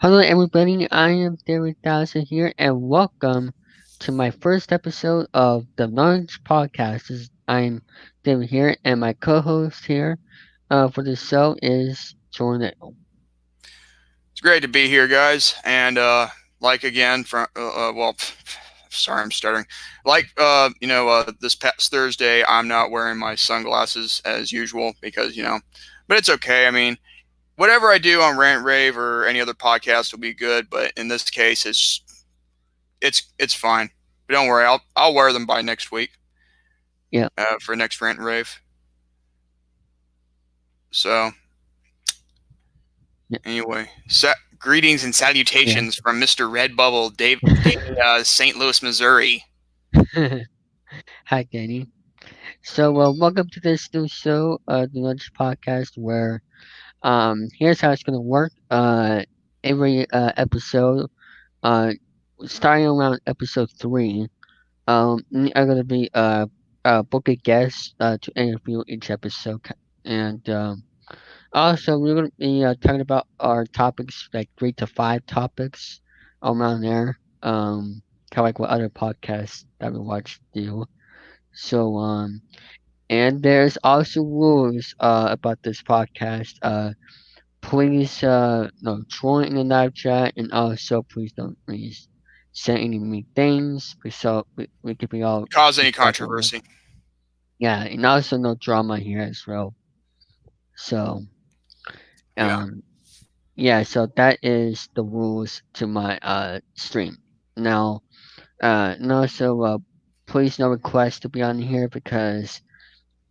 Hello, everybody. I am David Dawson here, and welcome to my first episode of the Lunch Podcast. I'm David here, and my co-host here for the show is Jordan. It's great to be here, guys. And like again, from sorry, I'm stuttering. This past Thursday, I'm not wearing my sunglasses as usual because but it's okay. I mean, whatever I do on Rant Rave or any other podcast will be good, but in this case, it's fine. But don't worry, I'll wear them by next week Yeah, for next Rant Rave. So yeah, anyway, greetings and yeah. salutations from Mr. Redbubble, St. Louis, Missouri. Hi, Danny. So, welcome to this new show, the Lunch Podcast, where here's how it's gonna work. Every episode, uh, starting around episode 3. I'm gonna be book a guest to interview each episode, and also we're gonna be talking about our topics, like 3 to 5 topics around there. Kind of like what other podcasts that we watch do. So and there's also rules about this podcast. Please no join in the live chat, and also please don't please say any mean things, so we can be all Cause any respectful. controversy. Yeah, and also no drama here as well. So, Yeah. um, yeah, so that is the rules to my stream. Now, and also please no request to be on here because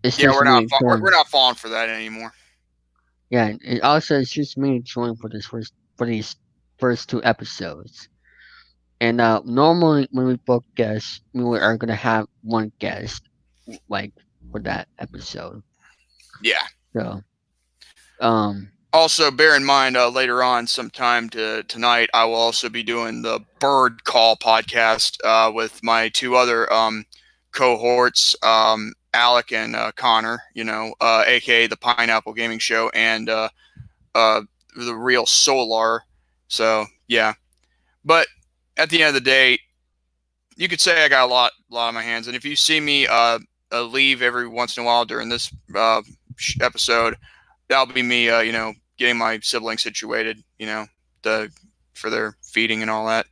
it's Yeah, just we're me not and we're Jordan. not falling for that anymore. Yeah, it also it's just me and Jordan for these first 2 episodes. And normally when we book guests, are gonna have one guest like for that episode. Yeah. So, um, Also, bear in mind later on, sometime tonight, I will also be doing the Bird Call podcast with my two other cohorts, Alec and Connor. aka the Pineapple Gaming Show and uh, the Real Solar. So yeah, but at the end of the day, you could say I got a lot on my hands. And if you see me leave every once in a while during this episode, that'll be me. Getting my siblings situated. The for their feeding and all that.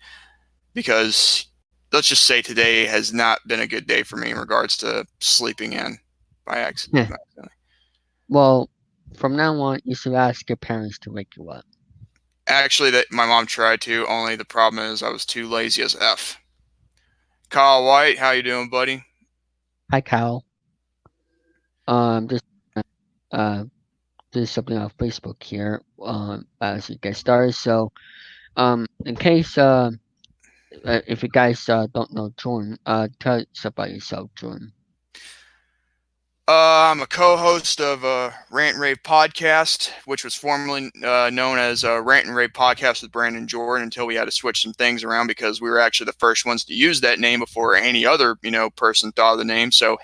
Because let's just say today has not been a good day for me in regards to sleeping in by accident. yeah. Well, from now on, you should ask your parents to wake you up. Actually, that my mom tried to. Only the problem is I was too lazy as f. Kyle White, how you doing, buddy? Hi, Kyle. Just uh, do something on Facebook here. As we get started. So, in case if you guys don't know Jordan, tell us about yourself, Jordan. I'm a co-host of Rant and Rave podcast, which was formerly known as Rant and Rave podcast with Brandon Jordan until we had to switch some things around because we were actually the first ones to use that name before any other person thought of the name. So,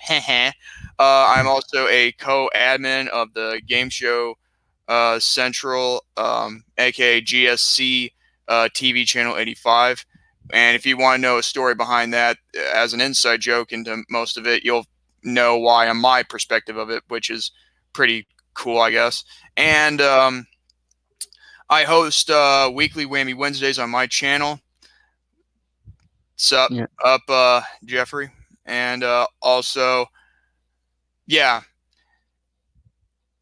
I'm also a co-admin of the game show Central, aka GSC TV channel 85. And if you want to know a story behind that, as an inside joke into most of it, you'll know why on my perspective of it, which is pretty cool, I guess. And I host weekly Whammy Wednesdays on my channel. Sup, Yeah, up, Jeffrey, and also, yeah,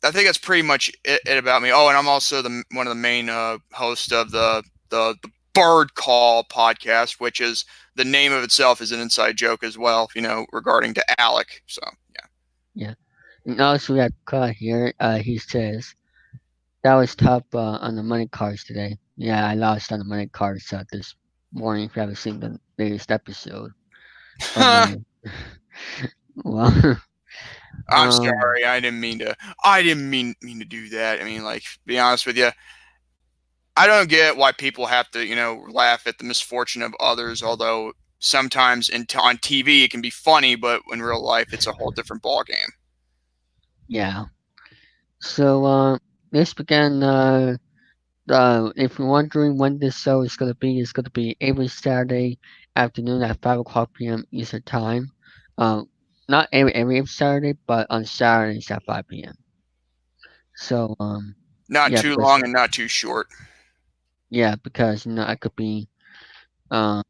I think that's pretty much it about me. Oh, and I'm also one of the main hosts of the Bird Call podcast, which is the name of itself is an inside joke as well, regarding to Alec. So yeah. yeah. And also we have Kyle here. He says that was tough on the money cards today. Yeah, I lost on the money cards this morning. If you haven't seen the latest episode of my, well, I'm um, sorry. I didn't mean to. I didn't mean to do that. I mean, like, to be honest with you, I don't get why people have to, laugh at the misfortune of others. Although sometimes on TV it can be funny, but in real life it's a whole different ball game. yeah. So let's begin. If you're wondering when this show is gonna be, it's gonna be every Saturday afternoon at 5 o'clock p.m. Eastern time. Um, not every Saturday, but on Saturdays at 5 p.m. So Not yeah, too because long and not too short. I could be um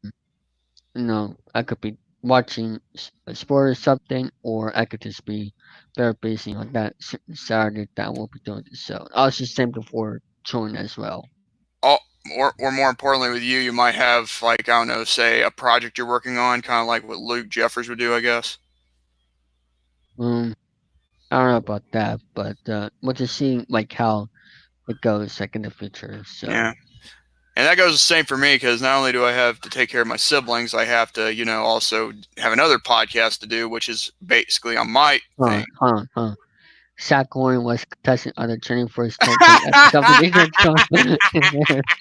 I could be watching a sport or something, or I could just be very busy on that Saturday that I won't be doing this show. Also, same before children as well. Oh, or more importantly, with you, you might have like I don't know, say a project you're working on, kind of like what Luke Jeffers would do, I guess. Um, I don't know about that, but we'll just see like how it goes like in the future. So, Yeah. And that goes the same for me because not only do I have to take care of my siblings, I have to, also have another podcast to do, which is basically on my thing. huh. Shaq Warren was contestant on the Training for his 2020 episode of the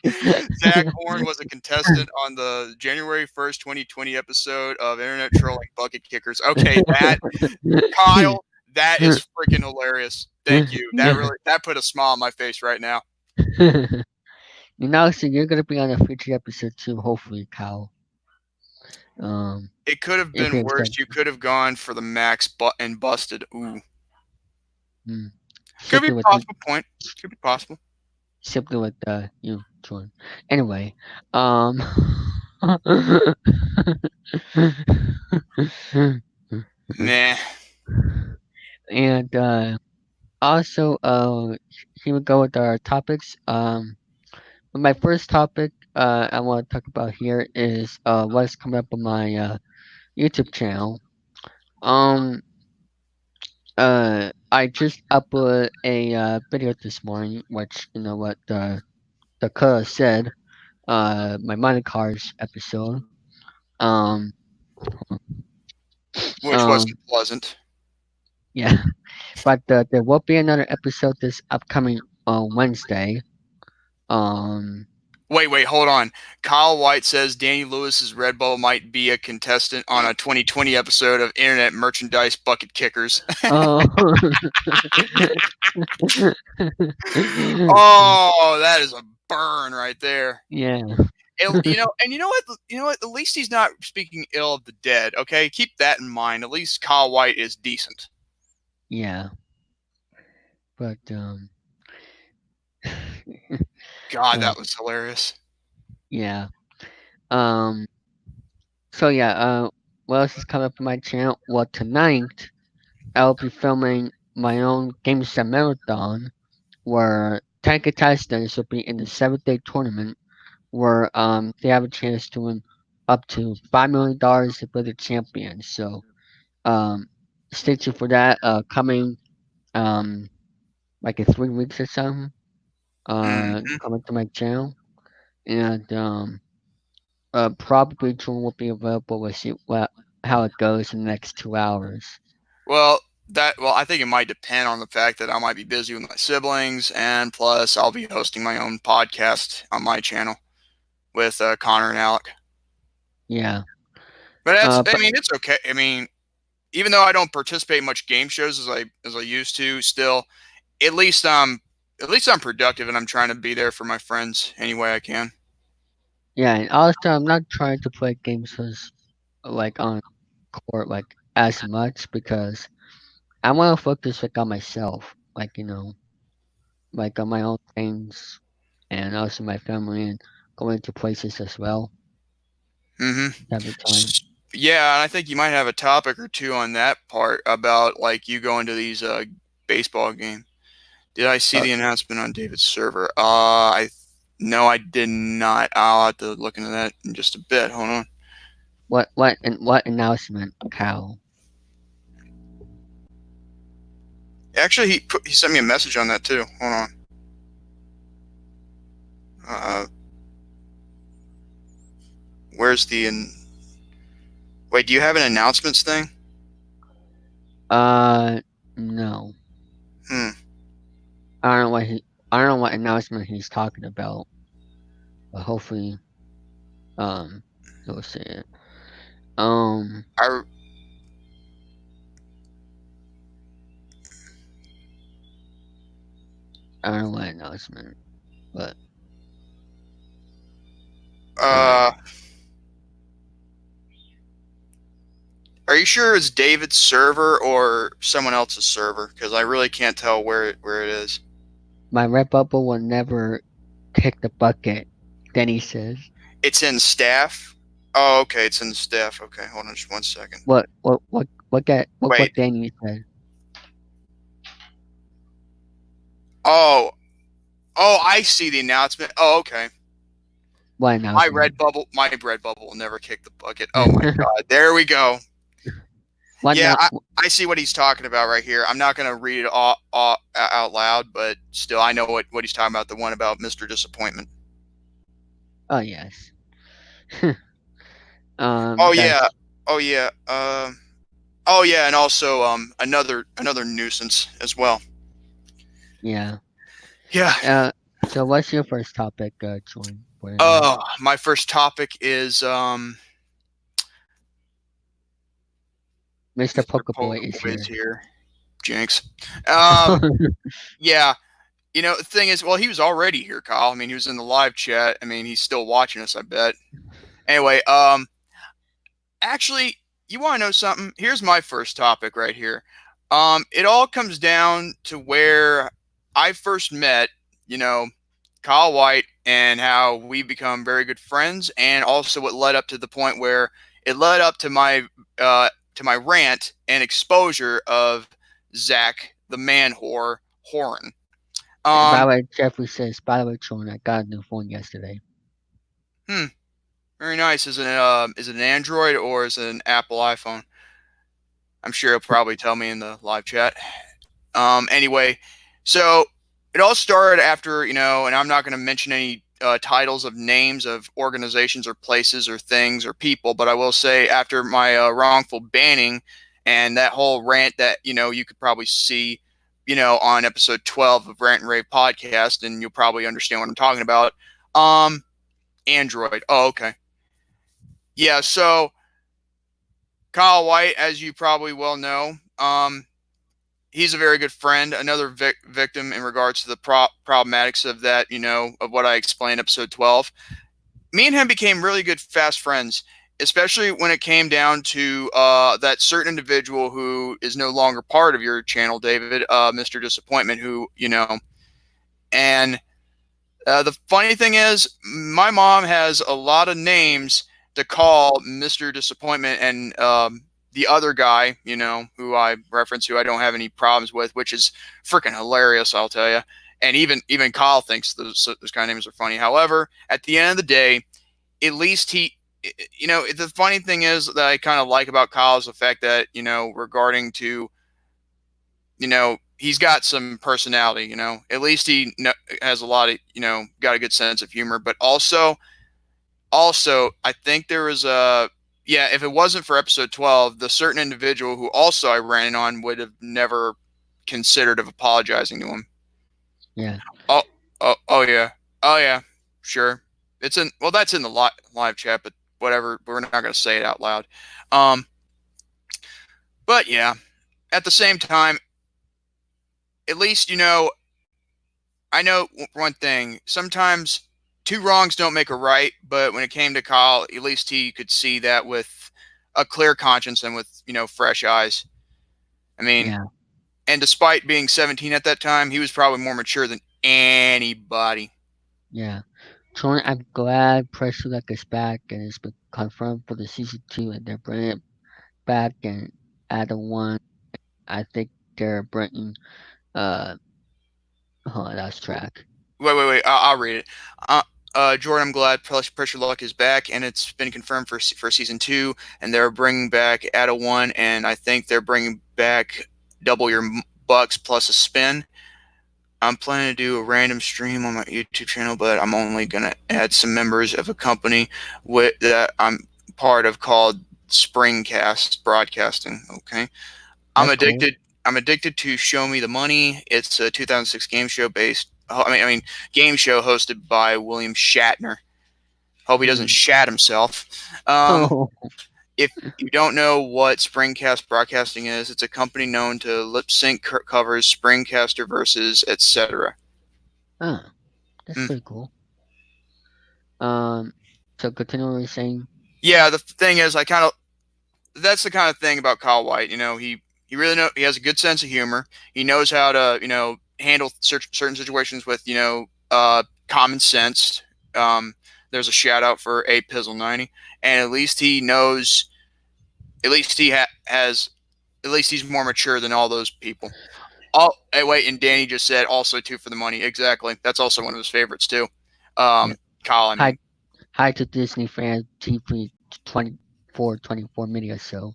Ignorant Zach Horn was a contestant on the January 1st, 2020 episode of Internet Trolling Bucket Kickers. Okay, Kyle, that is freaking hilarious. Thank you. Yeah. That put a smile on my face right now. So you're gonna be on a future episode too, hopefully, Kyle. Um, It could have if been you worse. accept, You could have gone for the max and busted. Ooh, mm, could be simply a with the possible point. Could be possible. simply with you, Jordan. Anyway, um, Nah. and also here we go with our topics. My first topic I want to talk about here is what's coming up on my YouTube channel. Um, I just uploaded a video this morning, which you know what the color said. My Monte Cards episode. Um, Which um, wasn't pleasant. yeah, but there will be another episode this upcoming Wednesday. Um, Wait, hold on. Kyle White says Danny Lewis's Red Bull might be a contestant on a 2020 episode of Internet Merchandise Bucket Kickers. oh, Oh, that is a burn right there. yeah, And you know what? You know what? At least he's not speaking ill of the dead. Okay, keep that in mind. At least Kyle White is decent. yeah, but God, uh, that was hilarious. yeah. Um, so yeah, what else is coming up on my channel? Well, tonight I'll be filming my own Game Set Marathon where 10 contestants will be in the 7-day tournament where they have a chance to win up to $5 million to be the champion. So um, stay tuned for that coming um, like in 3 weeks or something. Hmm. Coming to my channel and probably June will be available. We'll see how it goes in the next 2 hours. Well, I think it might depend on the fact that I might be busy with my siblings, and plus I'll be hosting my own podcast on my channel with Connor and Alec. Yeah. But I But mean, it's okay. I mean, even though I don't participate in much game shows as I used to, still, at least um, at least I'm productive and I'm trying to be there for my friends any way I can. yeah, and also I'm not trying to play games like on court like as much because I want to focus like on myself, like like on my own things, and also my family, and going to places as well Hmm. every time. Yeah, and I think you might have a topic or two on that part about like you going to these baseball games. Did I see Uh, the announcement on David's server? I no, I did not. I'll have to look into that in just a bit. Hold on. what announcement, Cal? Actually, he sent me a message on that too. Hold on. Uh, where's the wait? Do you have an announcements thing? Uh, no, Hmm. I don't know I don't know what announcement he's talking about, but hopefully, he'll say it. Um, I I don't know what announcement, but. Uh, Uh, are you sure it's David's server or someone else's server? Because I really can't tell where it is. my red bubble will never kick the bucket. Denny says. It's in staff. Oh, okay, it's in staff. Okay, hold on just 1 second. What Wait. Danny said? Oh, oh, I see the announcement. Oh, okay. What My announcement? red bubble, my red bubble will never kick the bucket. Oh my god, there we go. what Yeah, now? I see what he's talking about right here. I'm not gonna read it all out loud, but still, I know what he's talking about. The one about Mr. Disappointment. Oh yes. Oh That's yeah, oh yeah, oh yeah, and also another nuisance as well. yeah. Yeah. So what's your first topic, Jordan, for tonight? My first topic is Mr. Mr. Pokeboy is Pokeboy is here. here. Jinx. Um, yeah. You know, the thing is, well, he was already here, Kyle. I mean, he was in the live chat. I mean, he's still watching us, I bet. Anyway, actually, you want to know something? Here's my first topic right here. It all comes down to where I first met, you know, Kyle White and how we become very good friends, and also what led up to the point where it led up to my rant and exposure of Zach the man whore Horan. By the Um, way, Jeffrey says, by the way, Jordan, I got a new phone yesterday. hmm, very nice. Is it an Android or is it an Apple iPhone? I'm sure he'll probably tell me in the live chat. Anyway, so it all started after, and I'm not going to mention any titles of names of organizations or places or things or people, but I will say after my wrongful banning and that whole rant that, you could probably see, on episode 12 of Rant and Rave podcast, and you'll probably understand what I'm talking about. Um, Android. Oh, okay. Yeah. So Kyle White, as you probably well know, he's a very good friend, another victim in regards to the problematics of that, of what I explained episode 12. Me and him became really good fast friends, especially when it came down to that certain individual who is no longer part of your channel, David, Mr. Disappointment, who, and the funny thing is, my mom has a lot of names to call Mr. Disappointment and the other guy, who I reference, who I don't have any problems with, which is freaking hilarious, I'll tell you. And even Kyle thinks those kind of names are funny. However, at the end of the day, at least the funny thing is that I kind of like about Kyle is the fact that, regarding to, he's got some personality, at least he has a lot of, got a good sense of humor, but also I think there was yeah, if it wasn't for episode 12, the certain individual who also I ran on would have never considered of apologizing to him. Yeah. Oh, oh yeah. Oh yeah. Sure. It's in, well, that's in the live chat, but whatever. We're not going to say it out loud. Um, but yeah, at the same time, at least, I know one thing. Sometimes two wrongs don't make a right, but when it came to Kyle, at least he could see that with a clear conscience and with, fresh eyes. I mean, Yeah. and despite being 17 at that time, he was probably more mature than anybody. Yeah. Jordan, I'm glad Pressure Luck is back and it's been confirmed for the season 2, and they're bringing it back and add a one. I think they're bringing, uh, hold on, that's track. Wait. I'll read it. Jordan, I'm glad Pressure Luck is back, and it's been confirmed for season 2, and they're bringing back Ada 1, and I think they're bringing back double your bucks plus a spin. I'm planning to do a random stream on my YouTube channel, but I'm only gonna add some members of a company that I'm part of called Springcast Broadcasting. Okay, I'm That's cool. addicted. I'm addicted to Show Me the Money. It's a 2006 game show based. I mean, game show hosted by William Shatner. Hope he doesn't Hmm. shat himself. Um, Oh, if you don't know what Springcast Broadcasting is, it's a company known to lip sync covers Springcaster versus etc. ah, that's Mm. pretty cool. Um, So continue what you're saying. Yeah, the thing is, I kind of that's the kind of thing about Kyle White. He really he has a good sense of humor. He knows how to handle certain situations with common sense. Um, there's a shout out for A Pizzle 90, and at least he knows. At least has. At least he's more mature than all those people. Oh, hey, wait, and Danny just said also two for the money. Exactly. That's also one of his favorites too. Yeah. Kyle, I mean. Hi, hi to Disney fan TV 24 media show.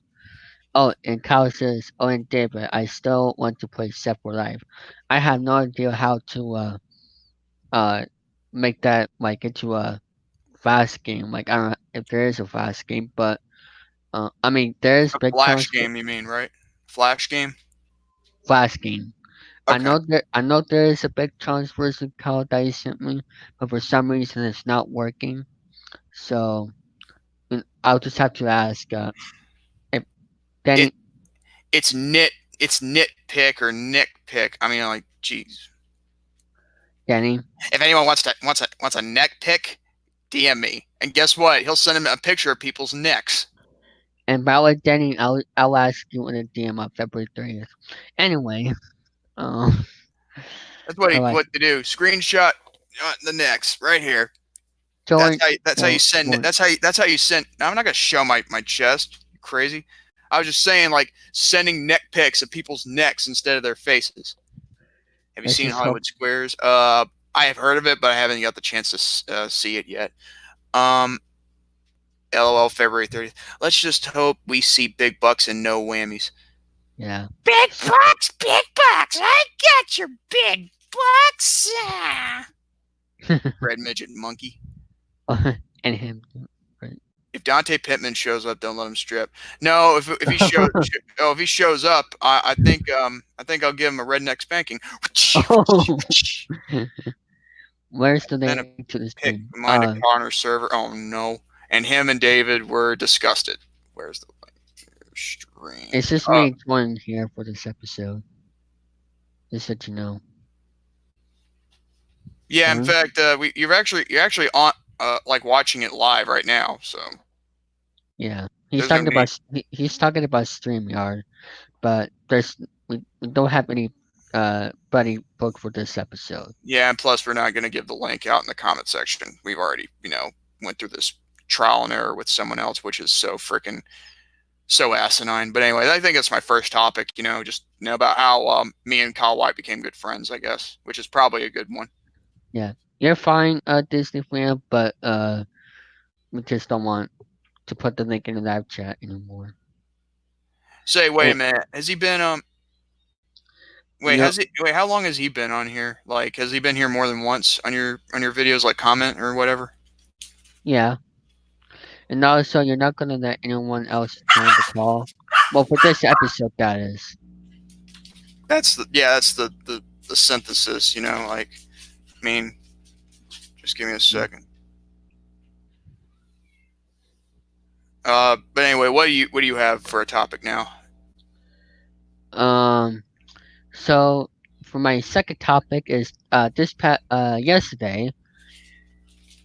Oh, and Kyle says, "Oh, and David, I still want to play Set for Life. I have no idea how to uh make that like into a fast game. Like I don't know if there is a fast game, but I mean there is A big Flash chance for game, you mean, right? Flash game? fast game. Okay. I know there is a big chance version Kyle that you sent me, but for some reason it's not working. So I'll just have to ask if It Danny. it's nitpick or nickpick. I mean, like, geez. Danny. If anyone wants a neck pick, DM me. And guess what? He'll send him a picture of people's necks. And by the way, Danny, I'll ask you in a DM on February 30th. Anyway, um, That's what all right. what to do. Screenshot the necks right here. Join, That's how you send join. that's how you send. Now, I'm not gonna show my chest. You crazy? I was just saying, like, sending neck pics of people's necks instead of their faces. Have you Let's seen just hope. Hollywood Squares? I have heard of it, but I haven't got the chance to see it yet. Um, LOL, February 30th. Let's just hope we see big bucks and no whammies. Yeah. Big bucks, big bucks. I got your big bucks. Red midget monkey. And him. Right. If Dante Pittman shows up, don't let him strip. No, if he shows if he shows up, I think I'll give him a redneck spanking. Oh, where's the Then a link to the pick stream? mine to Connor server. Oh no! And him and David were disgusted. Where's the stream? It's just me joining here for this episode. Just that you know. Yeah. In Okay. fact, you're actually on like watching it live right now. So Yeah. there's no need. He's talking about StreamYard, but we don't have any buddy booked for this episode. Yeah, and plus we're not going to give the link out in the comment section. We've already went through this trial and error with someone else, which is so freaking so asinine. But anyway, I think that's my first topic. Just about how me and Kyle White became good friends, I guess, which is probably a good one. Yeah. You're fine, Disney fan, but we just don't want to put the link in the live chat anymore. Say, wait a And minute. Has he been you know, wait, how long has he been on here? Like, has he been here more than once on your videos, like comment or whatever? yeah. And also you're not gonna let anyone else join the call. Well, for this episode that is. That's the synthesis, like, I mean, just give me a Yeah. second. But anyway, what do you have for a topic now? Um so for my second topic is yesterday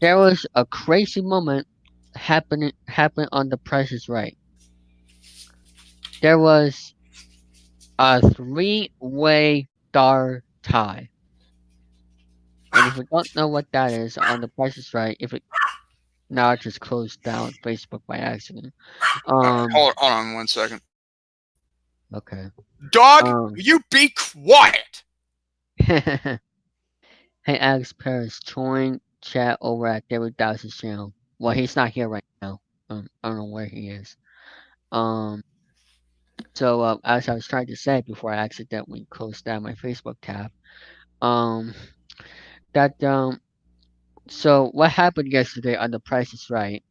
there was a crazy moment happening on the Price is Right. There was a three-way star tie. And if you don't know what that is on the Price is Right, if it now I just closed down Facebook by accident. Um Hold on 1 second. okay. Dog, Um you be quiet. Hey Alex Paris, join chat over at David Dows's channel. Well, he's not here right now. I don't know where he is. Um so as I was trying to say before I accidentally closed down my Facebook tab, um that so what happened yesterday on The Price is Right?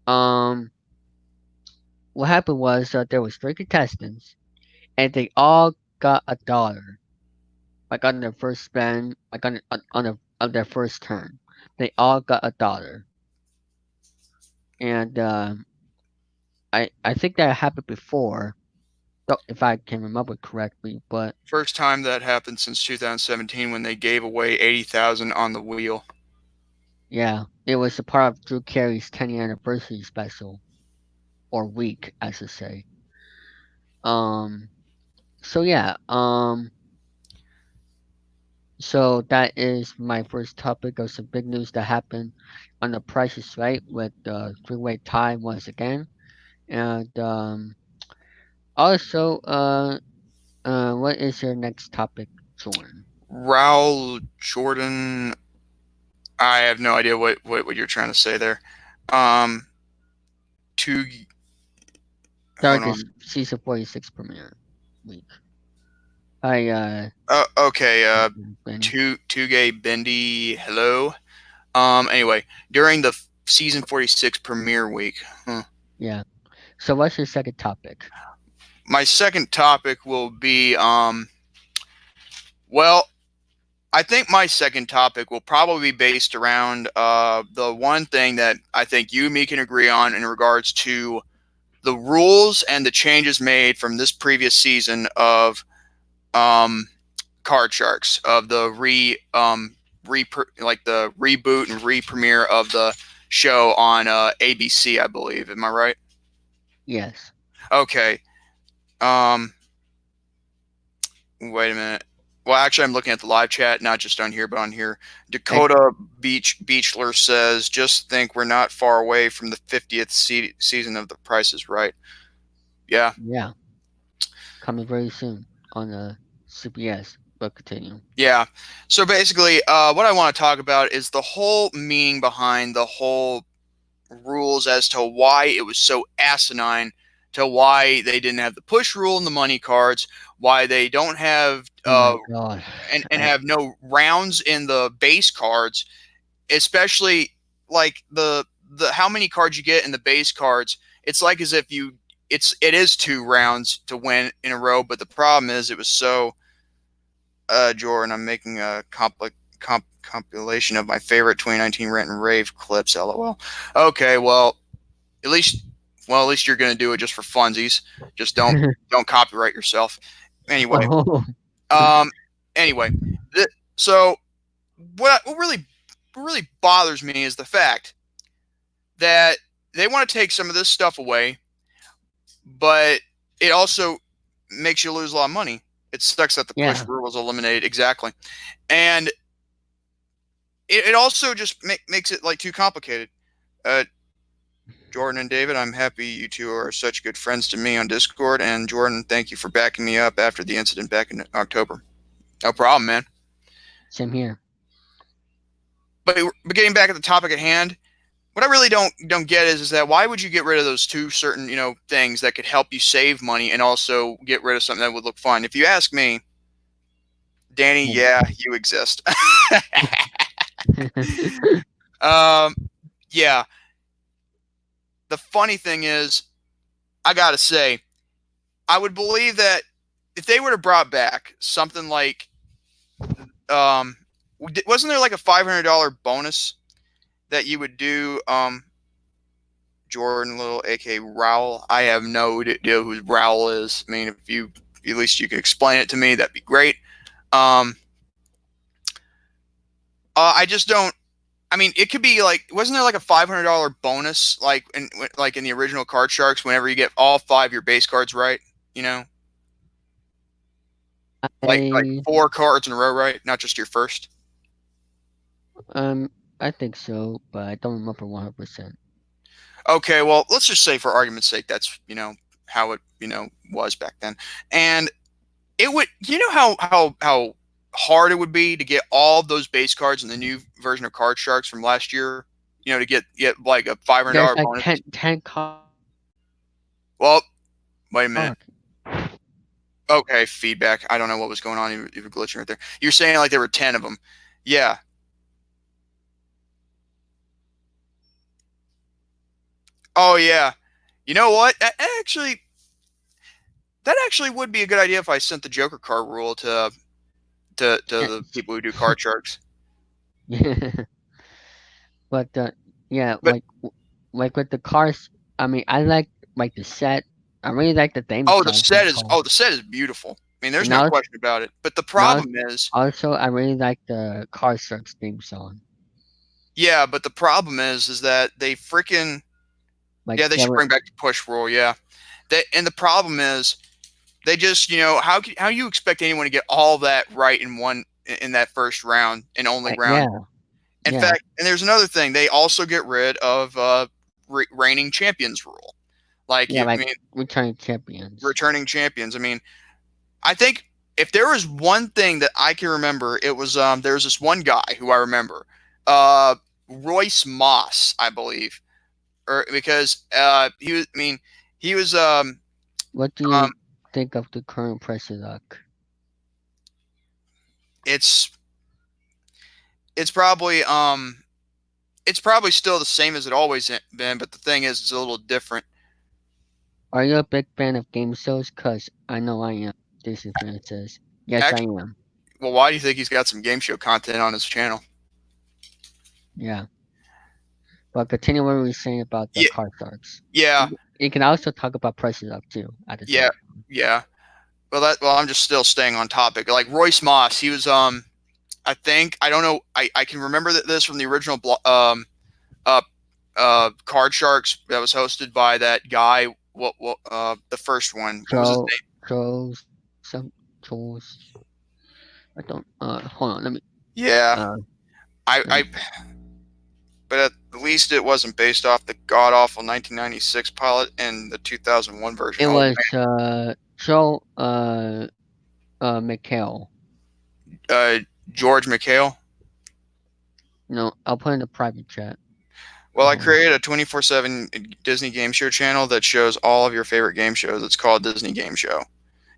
Um what happened was there was three contestants and they all got a dollar. Like on their first spend, like on their first turn. They all got a dollar. And I think that happened before, if I can remember correctly, but First time that happened since 2017 when they gave away 80,000 on the wheel. Yeah, it was a part of Drew Carey's 10th anniversary special or week, I should say. Um. So yeah. So that is my first topic of some big news that happened on the Price is Right with the three-way tie once again, and also what is your next topic, Jordan? Raul Jordan. I have no idea what you're trying to say there. Um, two. Hold Start this on. season 46 premiere week. I Okay. Benny. Two gay Bendy. Hello. Anyway, during the season 46 premiere week. Yeah. So what's your second topic? My second topic will be well, I think my second topic will probably be based around the one thing that I think you and me can agree on in regards to the rules and the changes made from this previous season of um, Card Sharks, of the like the reboot and re-premiere of the show on ABC, I believe. Am I right? Yes. Okay. Um, Wait a minute. Well, actually, I'm looking at the live chat, not just on here, but on here. I, Dakota Beachler says, "Just think we're not far away from the 50th season of The Price is Right." Yeah, yeah. Coming very soon on the CBS. But continue. yeah. So basically, what I want to talk about is the whole meaning behind the whole rules as to why it was so asinine, to why they didn't have the push rule in the money cards, why they don't have Oh my God. and I have no rounds in the base cards, especially like the how many cards you get in the base cards. It's like as if it is two rounds to win in a row, but the problem is it was so Jordan, I'm making a compilation of my favorite 2019 rant and rave clips. LOL. Okay, at least you're gonna do it just for funsies. Just don't copyright yourself. Anyway, oh um, anyway, th- so what really bothers me is the fact that they want to take some of this stuff away, but it also makes you lose a lot of money. It sucks that the push yeah. rule was eliminated exactly, and it also just makes it like too complicated. Uh, Jordan and David, I'm happy you two are such good friends to me on Discord. And Jordan, thank you for backing me up after the incident back in October. No problem, man. Same here. But getting back at the topic at hand, what I really don't get is that why would you get rid of those two certain things that could help you save money and also get rid of something that would look fun? If you ask me, Danny, Yeah. yeah, you exist. um, yeah. The funny thing is, I gotta say, I would believe that if they would have brought back something like, um, wasn't there like a $500 bonus that you would do? Jordan Little, aka Raul. I have no idea who Raul is. I mean, if you at least you could explain it to me, that'd be great. Um, I just don't. I mean, it could be like, wasn't there like a $500 bonus like in the original Card Sharks whenever you get all five of your base cards right? You know, like I four cards in a row, right? Not just your first. um I think so, but I don't remember 100%. Okay, well, let's just say for argument's sake, that's how it was back then, and it would how hard it would be to get all of those base cards in the new version of Card Sharks from last year. To get like a There's $500 like bonus. 10 cards. Well, wait a minute. Okay, feedback. I don't know what was going on. You were glitching right there. You're saying like there were 10 of them. Yeah. Oh yeah. You know what? That actually would be a good idea if I sent the Joker card rule to the people who do Card Sharks. But yeah, But like with the cars, I mean, I like the set. I really like the theme song for the car. the set is beautiful. I mean, there's And no also, question about it. But the and problem is, also I really like the car sucks theme song. Yeah, but the problem is that they freaking Like yeah, they they should were bring back the push rule. Yeah, and the problem is they just how you expect anyone to get all that right in that first round and only like round. yeah, In yeah, fact, and there's another thing, they also get rid of reigning champions rule. Like yeah, you, I like mean, returning champions. returning champions. I mean, I think if there was one thing that I can remember, it was there's this one guy who I remember, uh, Royce Moss, I believe, or because he was, I mean, he was What do um you think of the current president? it's it's probably it's probably still the same as it always been, but the thing is, it's a little different. Are you a big fan of game shows? Cause I know I am. Disney fan says yes, I Actually, am. well, why do you think he's got some game show content on his channel? Yeah, but continue what we were saying about the Yeah, car sharks. yeah, You can also talk about president too at the yeah, same time. yeah. Well, I'm just still staying on topic. Like Royce Moss, he was I think I don't know. I can remember this from the original uh Card Sharks that was hosted by that guy. What the first one? What was his So, name? some tools. I don't. Hold on. Yeah, Uh, Let I me. but at least it wasn't based off the god awful 1996 pilot and the 2001 version. It Oh was Joe McHale. man, George McHale. No, I'll put in the private chat. Well, I Hold on. created a 24/7 Disney game show channel that shows all of your favorite game shows. It's called Disney Game Show.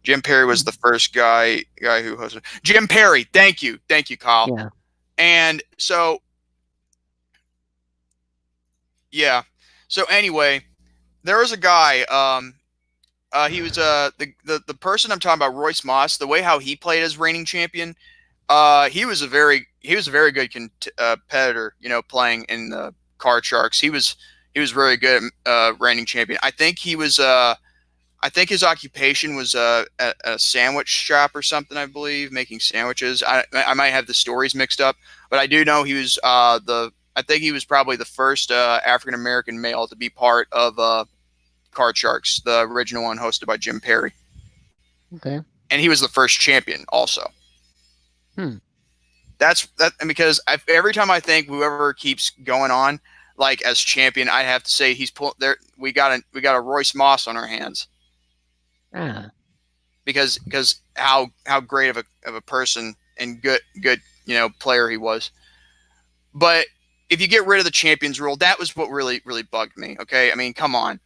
Jim Perry was the first guy who hosted. Jim Perry, thank you, Kyle. Yeah. And so yeah, so anyway, there was a guy. He was the person I'm talking about, Royce Moss. The way how he played as reigning champion, he was a very good competitor. You know, playing in the Card Sharks, he was very good at reigning champion. I think his occupation was at a sandwich shop or something. I believe making sandwiches. I might have the stories mixed up, but I do know he was the. I think he was probably the first African American male to be part of Card Sharks, the original one hosted by Jim Perry, Okay. and he was the first champion also. Hmm. That's that, and because every time I think whoever keeps going on like as champion, I have to say he's pull there. We got a Royce Moss on our hands Ah. because how great of a person and good player he was. But if you get rid of the champions rule, that was what really bugged me. Okay, I mean, come on,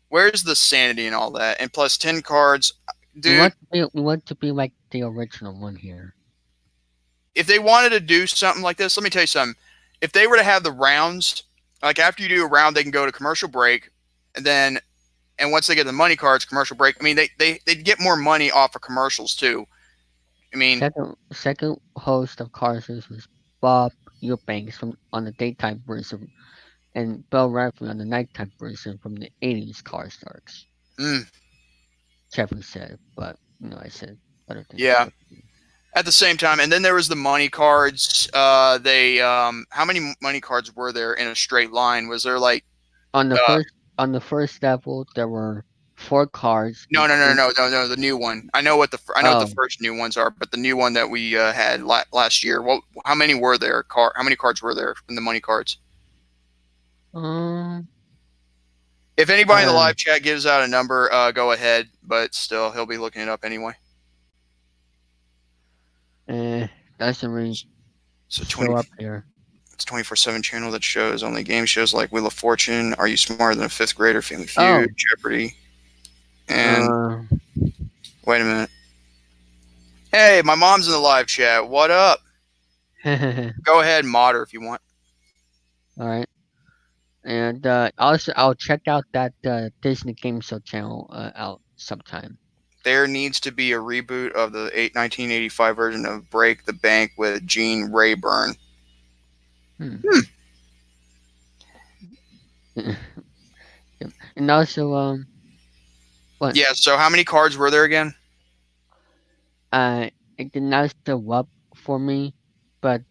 where's the sanity and all that? And plus 10 cards, dude. We want to be like the original one here. If they wanted to do something like this, let me tell you something. If they were to have the rounds, like after you do a round, they can go to commercial break, and once they get the money cards, commercial break. I mean, they'd get more money off of commercials too. I mean, Second host of Carsons was Bob Eubanks from on the daytime version, and Bill Rafferty on the nighttime version from the '80s Car Sharks. mm, Jeffrey said, but I said other things. yeah. But At the same time, and then there was the money cards. They how many money cards were there in a straight line? Was there like on the uh, first on the first level, there were four cards, including no, the new one. I know what the oh first new ones are, but the new one that we had last year. How many were there? How many cards were there in the money cards? um If anybody in the uh, live chat gives out a number, go ahead. But still, he'll be looking it up anyway. eh, doesn't really So show up here. it's 24/7 channel that shows only game shows like Wheel of Fortune, Are You Smarter Than a Fifth Grader, Family Oh, Feud, Jeopardy, and uh, wait a minute. Hey, my mom's in the live chat. What up? all Go ahead, mod her if you want. right. And also, I'll check out that Disney Game Show channel out sometime. There needs to be a reboot of the 1985 version of Break the Bank with Gene Rayburn. Hmm. Yep. And also, what? Yeah, so how many cards were there again? It did not show up for me, but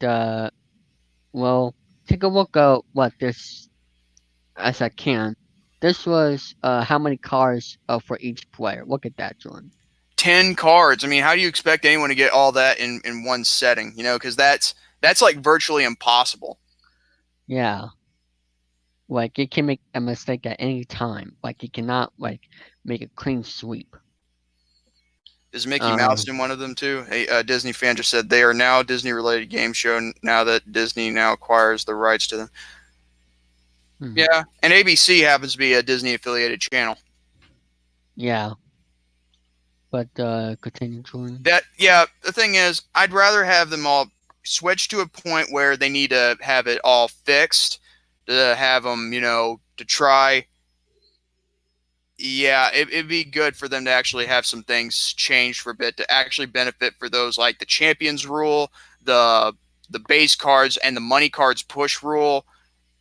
well. take a look at what this as I can. This was how many cars for each player. Look at that, Jordan. 10 cards. I mean, how do you expect anyone to get all that in one setting? Because that's like virtually impossible. Yeah, like you can make a mistake at any time. Like you cannot like make a clean sweep. Is Mickey Uh, Mouse in one of them too? A Disney fan just said they are now a Disney related game show now that Disney now acquires the rights to them. hmm, Yeah, and ABC happens to be a Disney affiliated channel. yeah, but continue, Jordan. The thing is, I'd rather have them all switch to a point where they need to have it all fixed to have them, to try. Yeah, it'd be good for them to actually have some things changed for a bit to actually benefit for those like the champions rule, the the base cards, and the money cards push rule.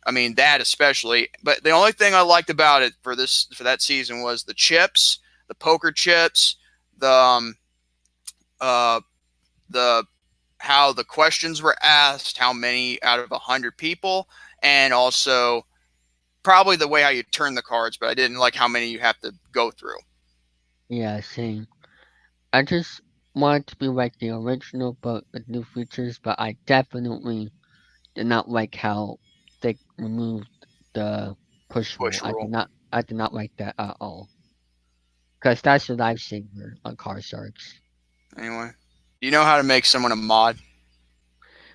I mean that especially. But the only thing I liked about it for that season was the chips, the poker chips, the uh the how the questions were asked, how many out of 100 people, and also probably the way how you turn the cards. But I didn't like how many you have to go through. Yeah, same. I just want it to be like the original, but with new features. But I definitely did not like how they removed the push rule. Push rule. I did not like that at all. Cause that's a lifesaver on Car Sharks. Anyway, do you know how to make someone a mod?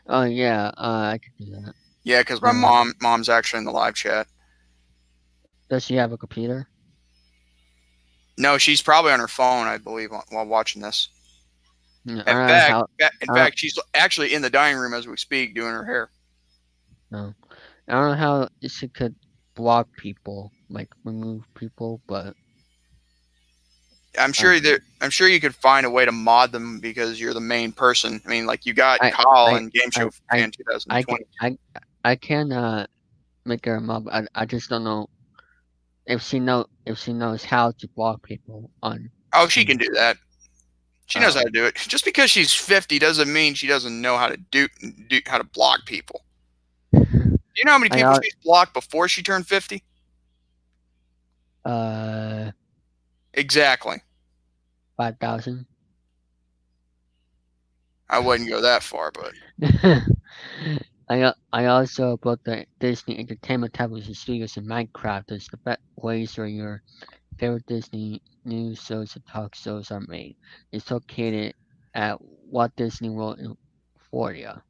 Oh yeah, I could do that. Yeah, because my Uh, mom's actually in the live chat. does she have a computer? No, she's probably on her phone, I believe, while watching this. I In don't know fact, how. in I don't fact, she's actually in the dining room as we speak, doing her hair. know. I don't know how she could block people, like remove people, but I'm I don't sure know. that I'm sure you could find a way to mod them because you're the main person. I mean, like you got I Kyle I in Game I Show I Fan I can 2020. I can make her a mob. I just don't know if she knows how to block people on Oh, she can stream. do that. She knows how Oh, to do it. Just because she's 50 doesn't mean she doesn't know how to do how to block people. Do you know how many I people she's blocked before she turned 50? uh Exactly. 5,000. I wouldn't go that far, but I also bought the Disney Entertainment Television Studios in Minecraft. It's the best place where your favorite Disney news shows and talk shows are made. It's located at Walt Disney World in Florida.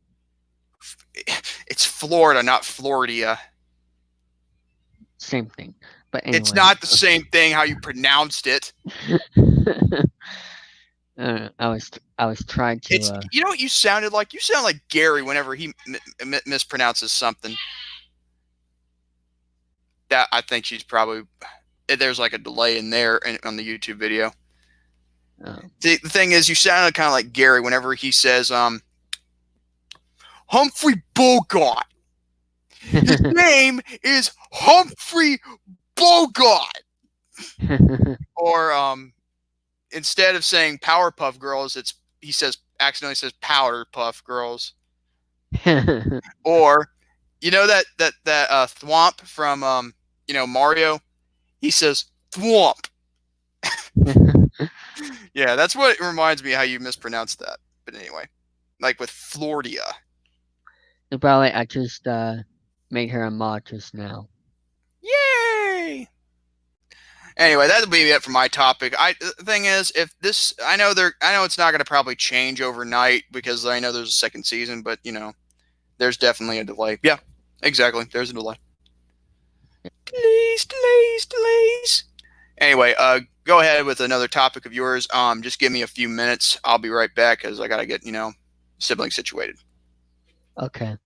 it's Florida, not Florida. Same thing. But It's anyway, not the same thing how you pronounced it. I was trying to It's you know what you sounded like. You sound like Gary whenever he mispronounces something. That I think she's probably there's like a delay in there on the YouTube video. uh, The thing is, you sounded kind of like Gary whenever he says Humphrey Bogart. His name is Humphrey Bogart. Or instead of saying Powerpuff Girls, he says accidentally says Powderpuff Girls. Or that Thwomp from Mario. He says Thwomp. Yeah, that's what it reminds me how you mispronounced that. But anyway, like with Florida. Probably I just made her a mod just now. Yay! Anyway, that'll be it for my topic. The thing is, if this, I know it's not going to probably change overnight because I know there's a second season, but there's definitely a delay. Yeah, exactly. There's a delay. Delays. Anyway, go ahead with another topic of yours. Just give me a few minutes. I'll be right back because I gotta get siblings situated. Okay.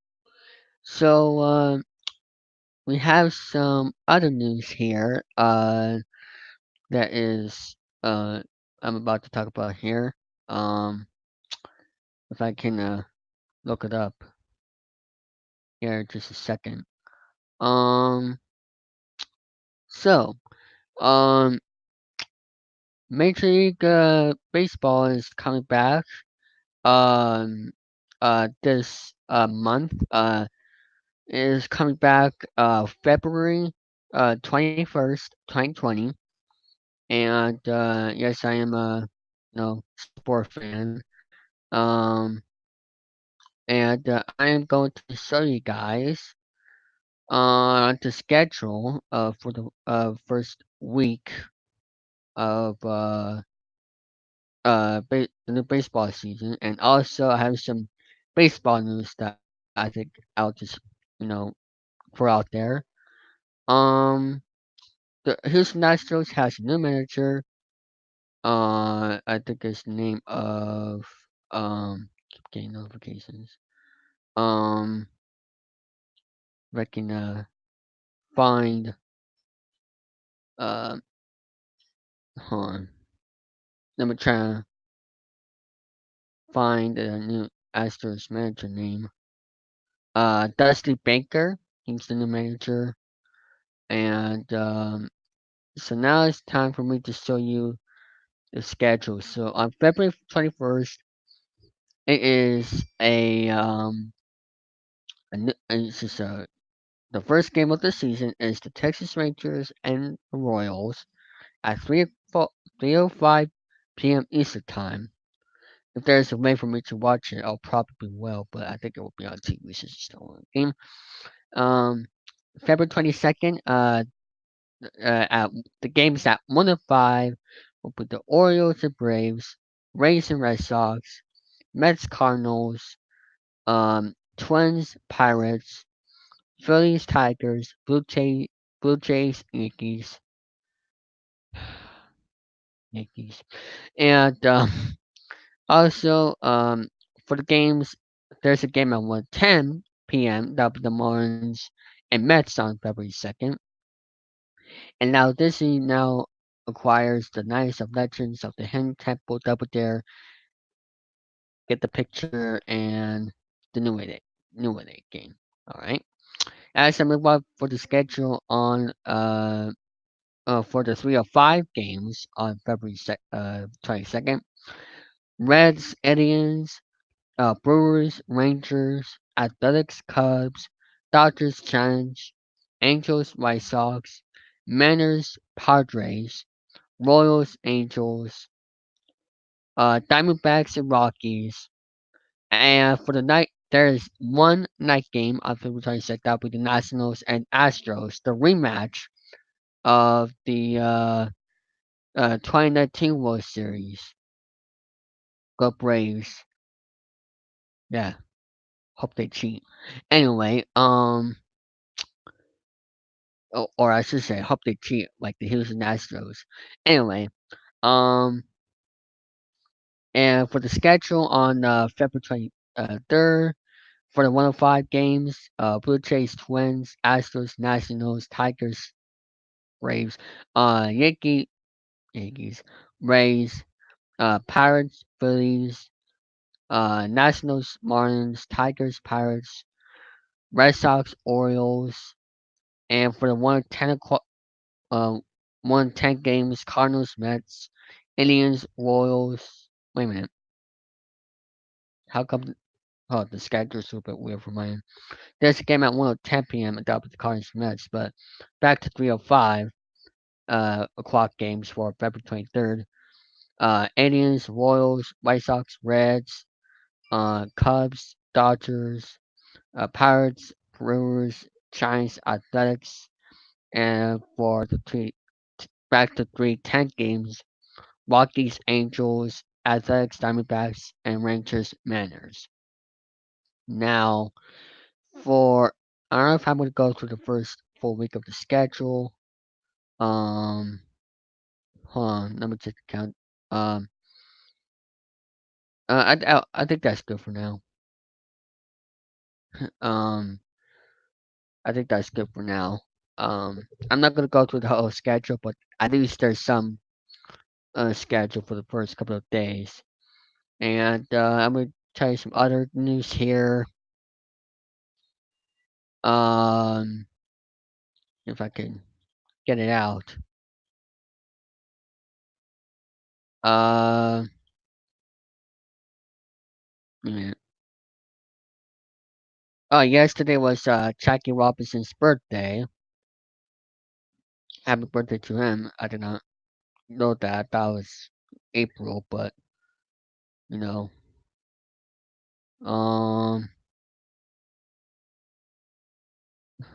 So we have some other news here. That is I'm about to talk about here. Um, if I can look it up here, just a second. Um, so um, Major League Baseball is coming back. Um, this month. is coming back February 21st, 2020. And yes, I am a sport fan. Um, and I am going to show you guys the schedule for the first week of the new baseball season, and also I have some baseball news that I think I'll just you know throw out there. Um, the Houston Astros has a new manager. I think it's the name of keep getting notifications. Um, if I can find uh, hold on. Let me try to find a new Astros manager name. Dusty Baker. He's the new manager, and so now it's time for me to show you the schedule. So on February 21st, it is it's just the first game of the season is the Texas Rangers and the Royals at 3:05 p.m. Eastern Time. If there's a way for me to watch it, I'll probably will, but I think it will be on TV since it's still on the game. Um, February 22nd, at the games at 1:05 will be the Orioles and Braves, Rays and Red Sox, Mets Cardinals, Twins Pirates, Phillies Tigers, Blue Jays Yankees, and also for the games, there's a game at 1:10 p.m. That'll be the Marlins and Mets on February 2nd. And now Disney now acquires the Knights of Legends of the Hidden Temple Double Dare. Get the picture and the new Elite game. All right. As I move up for the schedule on for the 305 games on February 22nd, Reds, Indians, Brewers, Rangers, Athletics, Cubs, Dodgers, Giants, Angels, White Sox, Mariners, Padres, Royals, Angels, Diamondbacks, and Rockies. And for the night, there is one night game on February 26th. That'll be the Nationals and Astros, the rematch of the 2019 World Series. Go Braves. Yeah, hope they cheat. Anyway, or I should say, hope they cheat like the Houston Astros. Anyway, um, and for the schedule on February 23rd, for the 105 games, Blue Jays, Twins, Astros, Nationals, Tigers, Braves, Yankees, Rays, Pirates, Phillies, Nationals, Marlins, Tigers, Pirates, Red Sox, Orioles, and for the 110 games, Cardinals, Mets, Indians, Royals. Wait a minute, how come? Oh, the schedule's a little bit weird for mine. There's a game at 1:10 p.m. at the Cardinals, Mets, but back to 3:05 o'clock games for February 23rd. Indians, Royals, White Sox, Reds, Cubs, Dodgers, Pirates, Brewers, Giants, Athletics, and for the back to 3:10 games, Rockies, Angels, Athletics, Diamondbacks, and Rangers, Mariners. Now, for I don't know if I'm going to go through the first full week of the schedule. Um, Hold on, let me check the count. Um, I think that's good for now. Um, I think that's good for now. I'm not gonna go through the whole schedule, but at least there's some schedule for the first couple of days. And I'm gonna tell you some other news here. Um, if I can get it out. Uh, wait a minute. Yesterday was Jackie Robinson's birthday. Happy birthday to him. I did not know that. I thought it was April, but you know, um,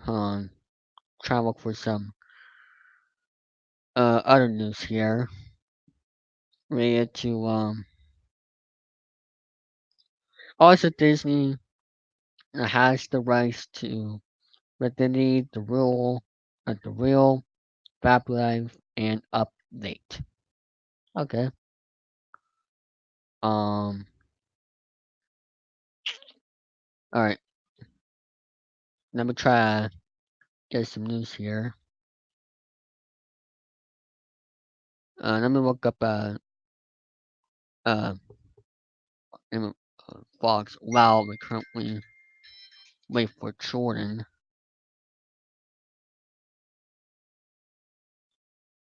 um, trying to look for some other news here related to also Disney has the rights to Identity, the real Fab Life, and Update. Okay. Um. All right. Let me try to get some news here. Let me look up uh in, Fox while we currently wait for Jordan.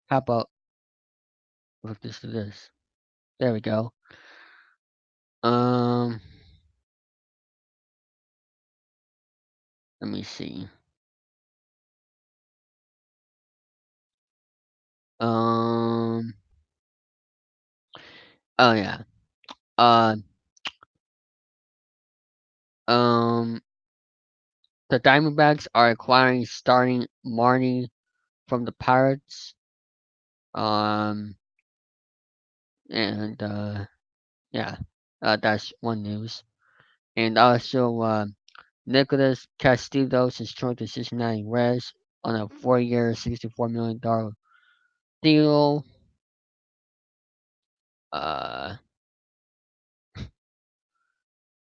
How about if this to this? There we go. Um. Let me see. Um. Oh yeah. Uh. Um. The Diamondbacks are acquiring starting Marty from the Pirates. Um. And yeah. That's one news. And also Nicholas Castillo is joined the Cincinnati Reds on a 4-year, $64 million deal. Uh.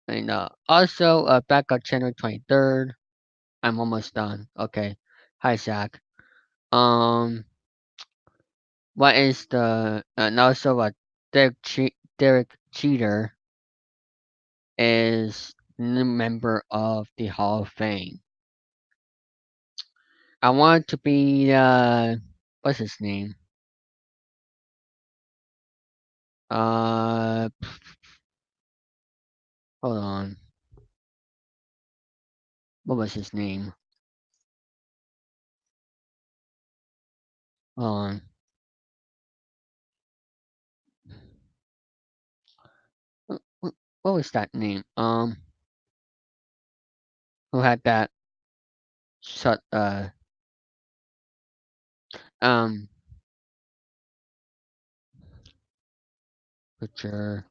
And also back on January 23rd. I'm almost done. Okay. Hi Zach. Um. What is the and also Derek Cheater is new member of the Hall of Fame. I want to be what's his name? Uh Hold on. What was his name? Hold on. What was that name? Who had that shut um picture?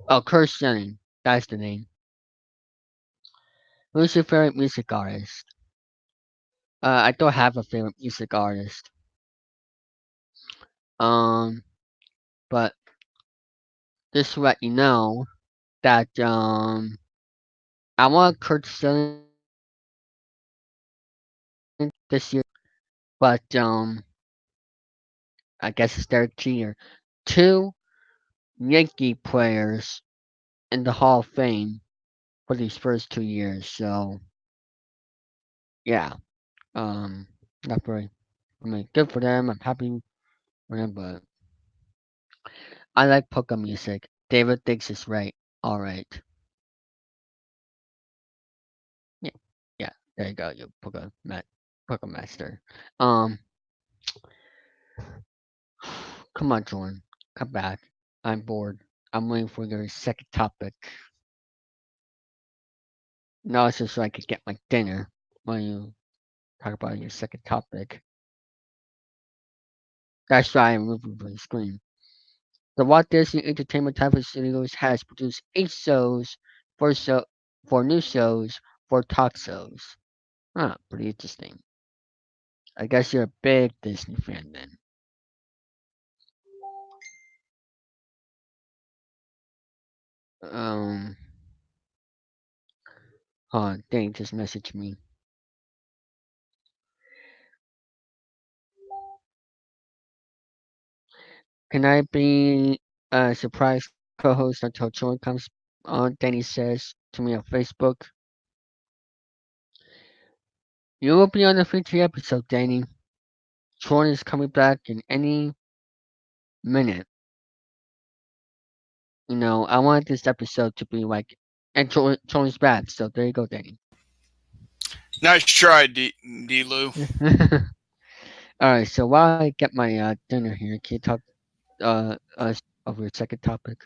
Oh, Kurt Schilling. That's the name. Who's your favorite music artist? I don't have a favorite music artist. Um, but just to let you know that I want Kurt Schilling this year, but I guess it's Derek Jeter. Two Yankee players in the Hall of Fame for these first 2 years. So yeah, um, not very. I mean, good for them. I'm happy for them, but I like polka music. David thinks it's right. All right. Yeah, yeah. There you go. You polka master. Um, come on, Jordan. Come back. I'm bored. I'm waiting for your second topic. No, it's just so I could get my dinner when you talk about your second topic. That's why I'm moving from the screen. The Walt Disney Entertainment Television Studios has produced 8 shows for show for new shows for talk shows. Huh, pretty interesting. I guess you're a big Disney fan then. Um, Dang, just messaged me. Can I be a surprise co-host until Joy comes on? Danny says to me on Facebook. You will be on the future episode, Danny. Jordan is coming back in any minute. I want this episode to be like And Tony's bad. So there you go, Danny. Nice try, D. Lou. All right. So while I get my dinner here, can you talk us over your second topic?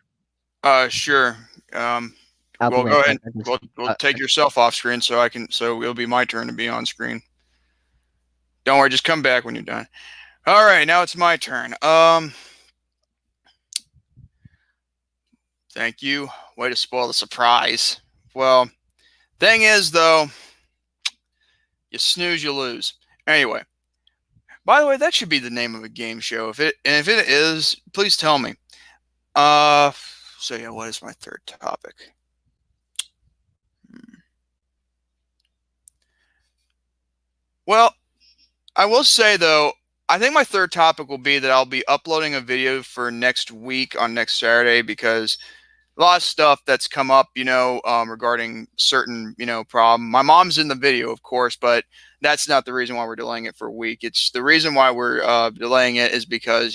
Sure. Um, I'll be well, right go back. ahead. I just We'll take yourself off screen so I can. So it'll be my turn to be on screen. Don't worry. Just come back when you're done. All right. Now it's my turn. Thank you. Way to spoil the surprise. Well, thing is though, you snooze, you lose. Anyway, by the way, that should be the name of a game show. If it is, please tell me. Uh, so yeah, what is my third topic? Hmm. Well, I will say though, I think my third topic will be that I'll be uploading a video for next week on next Saturday because a lot of stuff that's come up, regarding certain, problem. My mom's in the video, of course, but that's not the reason why we're delaying it for a week. It's the reason why we're delaying it is because,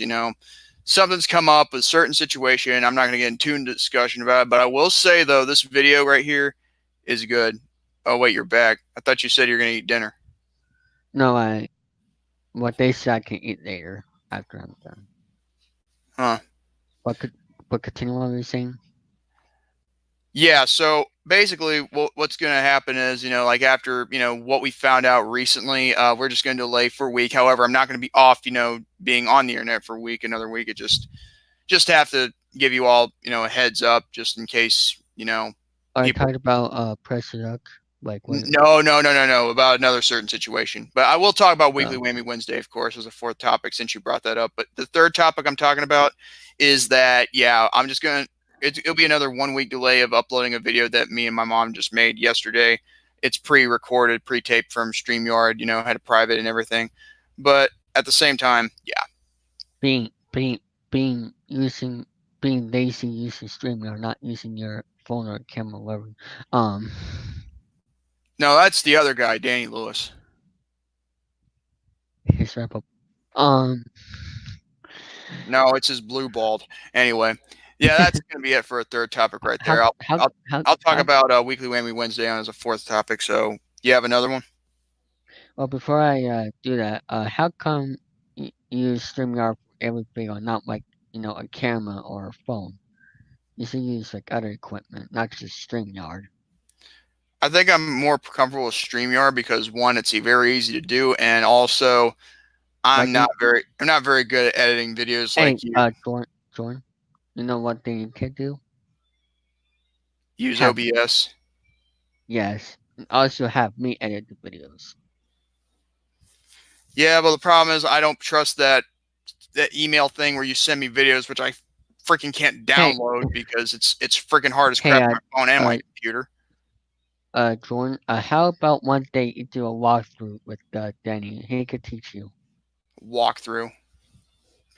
something's come up, a certain situation. I'm not going to get into a discussion about it, but I will say though, this video right here is good. Oh wait, you're back. I thought you said you're going to eat dinner. no, I what they say I can eat later after I'm done. Huh. What could what continue what we were saying? Yeah, so basically what's going to happen is, like after, what we found out recently, we're just going to delay for a week. However, I'm not going to be off, being on the internet for a week, another week. It just have to give you all, a heads up just in case, I people. talked about pressure duck. Like what? No, about another certain situation. But I will talk about Weekly Oh, Whammy Wednesday, of course, as a fourth topic since you brought that up. But the third topic I'm talking about is that, yeah, I'm just going to, it'll be another 1 week delay of uploading a video that me and my mom just made yesterday. It's pre recorded, pre taped from StreamYard, had a private and everything. But at the same time, yeah. being being being using being lazy using StreamYard, not using your phone or camera, whatever. Um, No, that's the other guy, Danny Lewis. his wrap up. Um, No, it's his blue bald. Anyway, yeah, that's gonna be it for a third topic right how there. how I'll how I'll talk how about Weekly Whammy Wednesday on as a fourth topic. So you have another one? well before I do that, how come you use StreamYard for everything or not like a camera or a phone? You should use like other equipment, not just StreamYard. I think I'm more comfortable with StreamYard because one, it's very easy to do, and also Like you, I'm not very good at editing videos hey, like you. Jordan, you know what thing you can do? Use Have OBS. yes, also have me edit the videos. Yeah, but the problem is I don't trust that email thing where you send me videos, which I freaking can't Hey, download because it's freaking hard as hey, crap on my phone and uh, my computer. Jordan, how about one day you do a walkthrough with Danny? He could teach you. Walkthrough.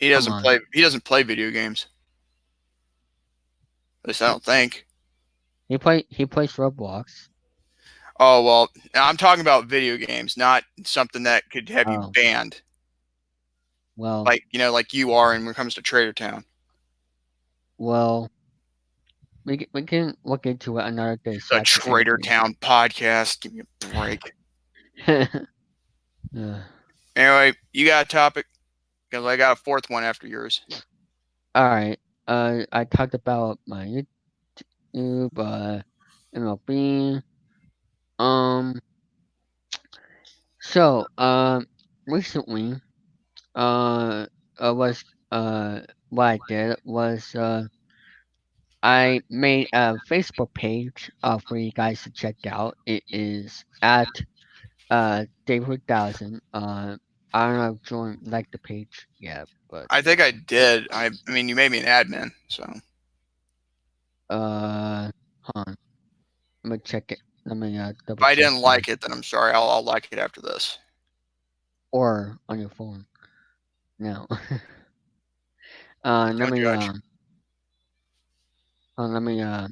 Come on, He doesn't play video games. At least I don't think. he plays Roblox. Oh well, I'm talking about video games, not something that could have you Oh, banned, well, like you are. And when it comes to Trader Town, well, we can look into it another day so the I can Trader educate Town podcast. Give me a break. you. Anyway, you got a topic because I got a fourth one after yours. All right. I talked about my YouTube, MLB. Um, so, recently, uh, was what I did was I made a Facebook page for you guys to check out. It is at David Thousand. I don't know if Jordan liked the page yet, but I think I did. I mean, you made me an admin, so hold on. Let me check it. Let me if double I check didn't here. like it, then I'm sorry. I'll like it after this. Or on your phone. No. Let Don't me judge. let me how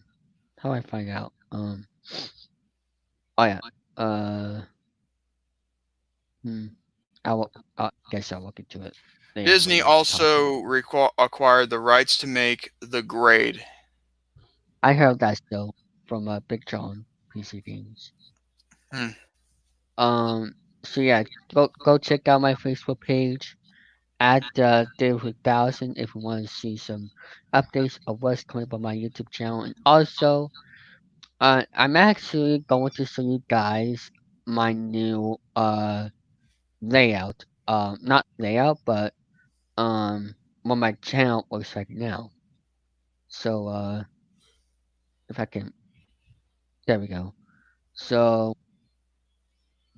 do I find out? Oh yeah. Uh, hmm. I will. Guess I'll look into it later when Disney we're talking. also acquired the rights to make The Grade. I heard that still. from Big John PC Games. Hmm. Um, so yeah, go check out my Facebook page at David1000 if you want to see some updates of what's coming up on my YouTube channel. And also, I'm actually going to show you guys my new layout. Not layout, but what my channel looks like now. So if I can, there we go. So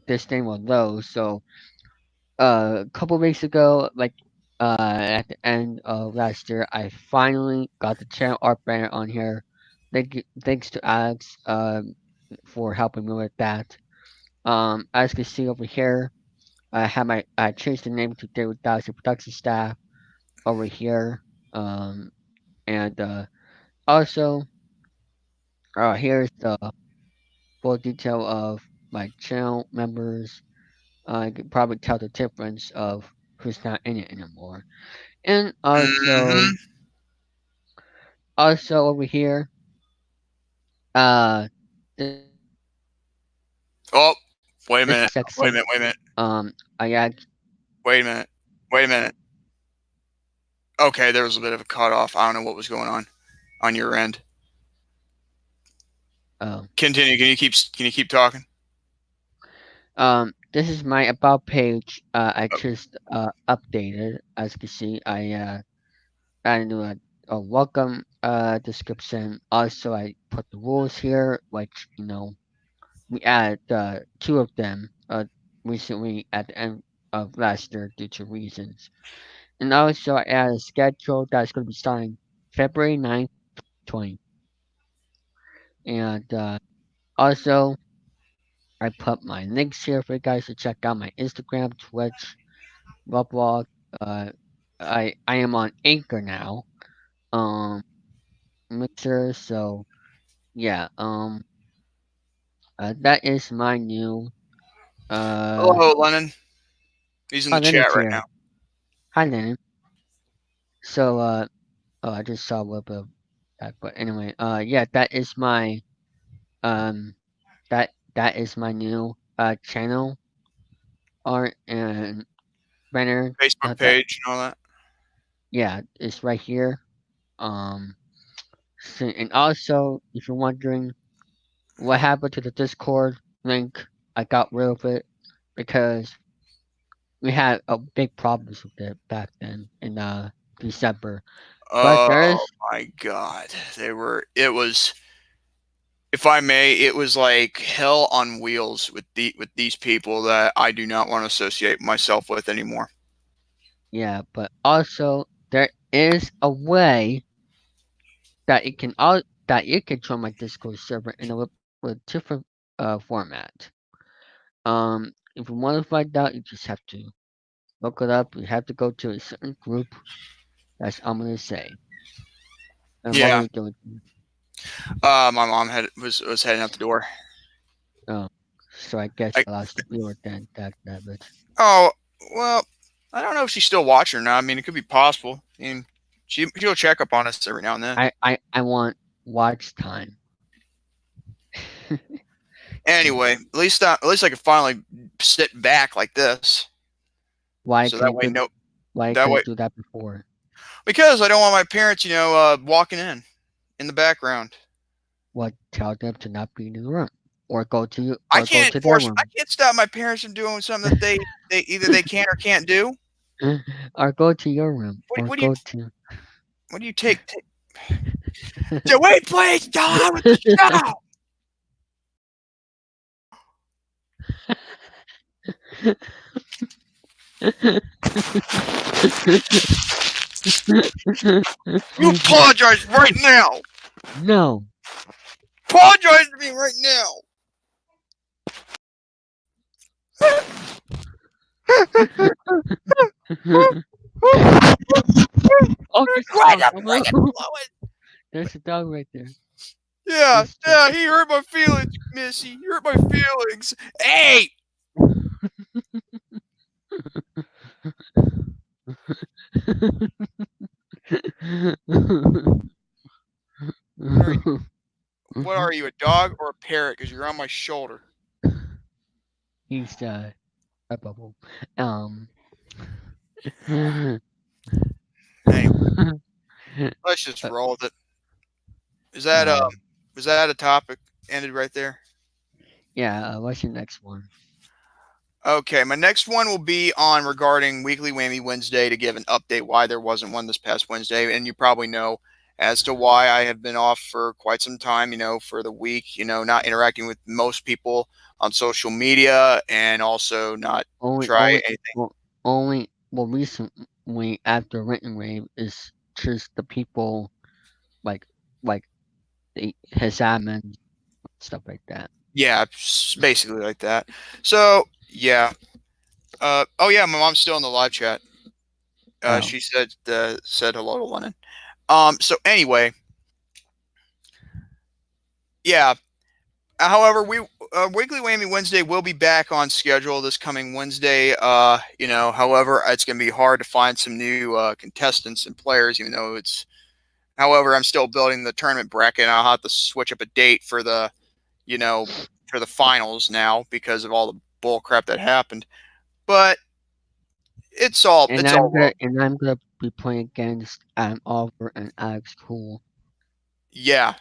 this thing will load. So a couple weeks ago, like at the end of last year, I finally got the channel art banner on here. Thanks to Alex for helping me with that. As you can see over here, I changed the name to David Dawson Production Staff over here. Um, and also here's the full detail of my channel members. I could probably tell the difference of who's not in it anymore. And Hmm. also over here, uh, this Oh, section, wait a minute. Wait a minute. Wait a minute. I add, Wait a minute. Wait a minute. Okay, there was a bit of a cutoff. I don't know what was going on your end. um, Continue. Can you keep talking? this is my about page. I just updated. As you can see, I added a welcome description. Also, I put the rules here, which we added two of them recently at the end of last year due to reasons. And also, I added a schedule that's going to be starting February 9th, 20. And also, I put my links here for you guys to check out my Instagram, Twitch, Roblox. Uh, I am on Anchor now. Um, Mixer. So yeah. That is my new. Uh, Hello, Lennon. He's in Hi the chat Lennox right here. now. Hi Lennon. So oh, I just saw a little bit of that, but anyway. Yeah, that is my um, that is my new channel art and banner. Facebook That page and all that. yeah, it's right here. Um, so, and also, if you're wondering what happened to the Discord link, I got rid of it because we had big problems with it back then in December. But Oh there's my God, they were. It was, if I may, it was like hell on wheels with these people that I do not want to associate myself with anymore. yeah, but also there is a way that it can all that you can join my Discord server in a with different format. If you want to find out, you just have to look it up. You have to go to a certain group. That's I'm gonna say. And what were Yeah. you doing? My mom was heading out the door. Oh, so I guess I, I lost the viewer then. That bitch. oh well, I don't know if she's still watching or not. I mean, it could be possible. I mean, she'll check up on us every now and then. I want watch time. So Anyway, at least I could finally sit back like this, why so that can way you do no why that way couldn't do that before? because I don't want my parents, walking in the background. What tell them to not be in the room or I go can't to their force. I room can't stop my parents from doing something that they either they can or can't do. or go to your room What, or what do you go to what do you take? Wait, please, tell on with the show. You apologize right now. no. Apologize to me right now. Oh, there's a Quiet dog. up, Oh quiet no, up, blowing. there's a dog right there. Yeah, There's a yeah, he hurt my feelings, Missy. He hurt my feelings. Hey, dog. what are are you, a dog or a parrot? Because you're on my shoulder. He's a bubble. Um. Anyway, let's just uh, roll with it. Is that uh, was that a topic ended right there? yeah. What's your next one? Okay, my next one will be on regarding Weekly Whammy Wednesday to give an update why there wasn't one this past Wednesday. And you probably know as to why I have been off for quite some time, for the week, not interacting with most people on social media and also not Only, try only, anything. well, recently after written rave is just the people like like his admin stuff like that. Yeah, basically like that. So, yeah. Oh, yeah, my mom's still in the live chat. Oh, She said hello to Lennon. So anyway, yeah. However, Weekly Whammy Wednesday will be back on schedule this coming Wednesday. However, it's going to be hard to find some new contestants and players, even though it's. However, I'm still building the tournament bracket, and I'll have to switch up a date you know, for the finals now because of all the bull crap that happened. But it's all well. and I'm gonna be playing against Oliver and Alex Cool. Yeah.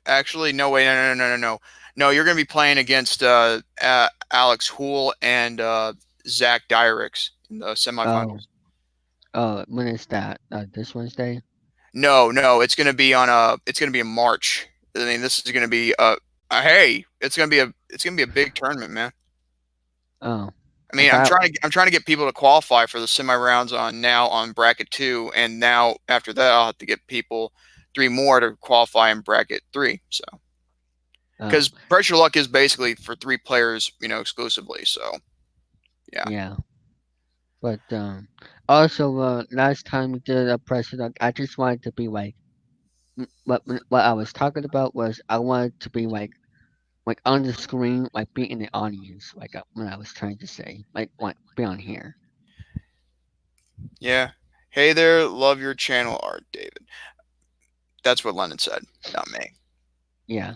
Actually, no way, no. No, you're going to be playing against Alex Hool and Zach Dyricks in the Oh, semifinals. when is that? This Wednesday? No, it's going to be in March. I mean, this is going to be hey, it's going to be a big tournament, man. Oh, I I mean, thought. I'm trying to get people to qualify for the semi rounds on bracket 2, and now after that I'll have to get people 3 more to qualify in bracket 3. So Oh, because pressure luck is basically for 3 players, exclusively. So yeah, yeah. But also last time we did a president, I just wanted to be like what I was talking about was I wanted to be like on the screen, like be in the audience, like what I was trying to say, like be on here. yeah. Hey there, love your channel art, David. That's what Lennon said, not me. Yeah.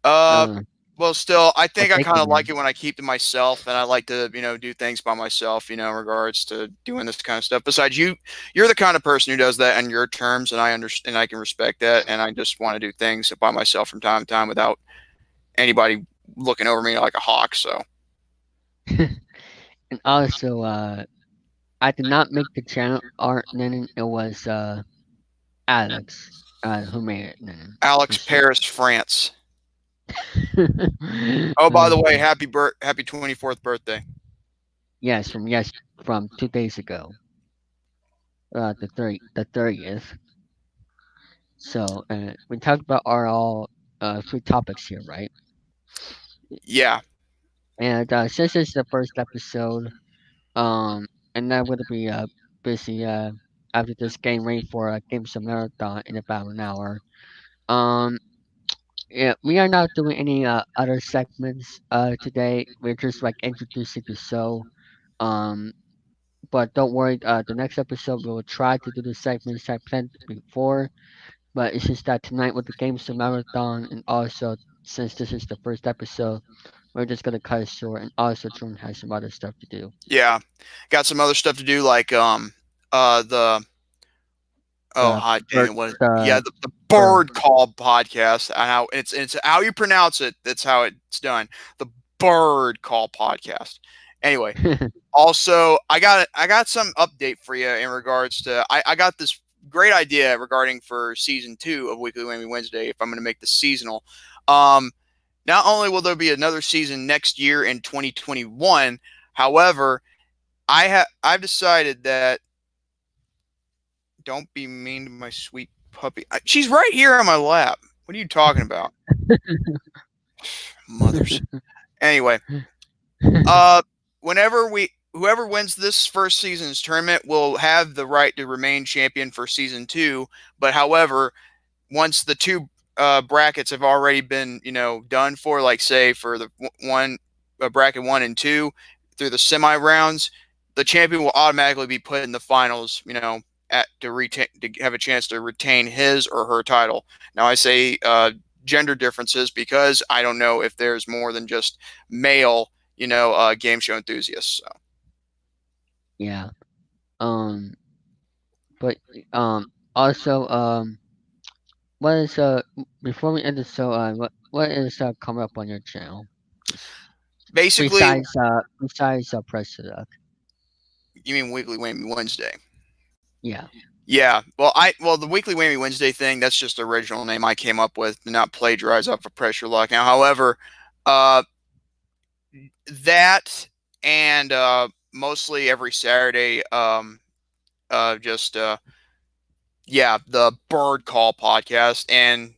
Uh, Uh, well, still, I well, think I thank kind you, of like man. it when I keep to myself, and I like to, do things by myself, in regards to doing this kind of stuff. Besides, you're the kind of person who does that on your terms, and I understand, I can respect that, and I just want to do things by myself from time to time without anybody looking over me like a hawk. So, And also, I did not make the channel art, Lennon. It was Alex, who made it, Lennon, for Alex sure. Paris, France. Oh, by the way, happy 24th birthday. From 2 days ago, the 30th. So, we talked about our all three topics here, right? Yeah, And since it's the first episode, and I'm gonna be busy after this getting ready for a Games of Marathon in about an hour. Um, yeah, we are not doing any other segments today. We're just like introducing the show. Um, but don't worry. The next episode we will try to do the segments I planned before. But it's just that tonight with the Games of Marathon, and also since this is the first episode, we're just gonna cut it short. And also, Jordan has some other stuff to do. yeah. Got some other stuff to do, like the oh, The hot dang bird, it! What? Yeah, the the bird. Bird Call podcast. And how it's how you pronounce it. That's how it's done. The Bird Call podcast. Anyway, also I got some update for you in regards to I got this great idea regarding for season 2 of Weekly Whammy Wednesday. If I'm going to make this seasonal, um, not only will there be another season next year in 2021, however, I've decided that don't be mean to my sweet puppy. She's right here on my lap. What are you talking about? Mothers. Anyway, uh, whenever whoever wins this first season's tournament will have the right to remain champion for season 2. But however, once the 2 brackets have already been done for, like say for the one bracket 1 and 2 through the semi rounds, the champion will automatically be put in the finals. To have a chance to retain his or her title. Now I say gender differences because I don't know if there's more than just male, game show enthusiasts. So Yeah. Um. But also what is before we end the show what is coming up on your channel? Just basically, besides Press to Luck. you mean Weekly Whammy Wednesday? Yeah. Yeah. Well, the Weekly Whammy Wednesday thing, that's just the original name I came up with, not plagiarized off of Pressure Luck. Now, however, uh, that and mostly every Saturday, just yeah, the Bird Call podcast, and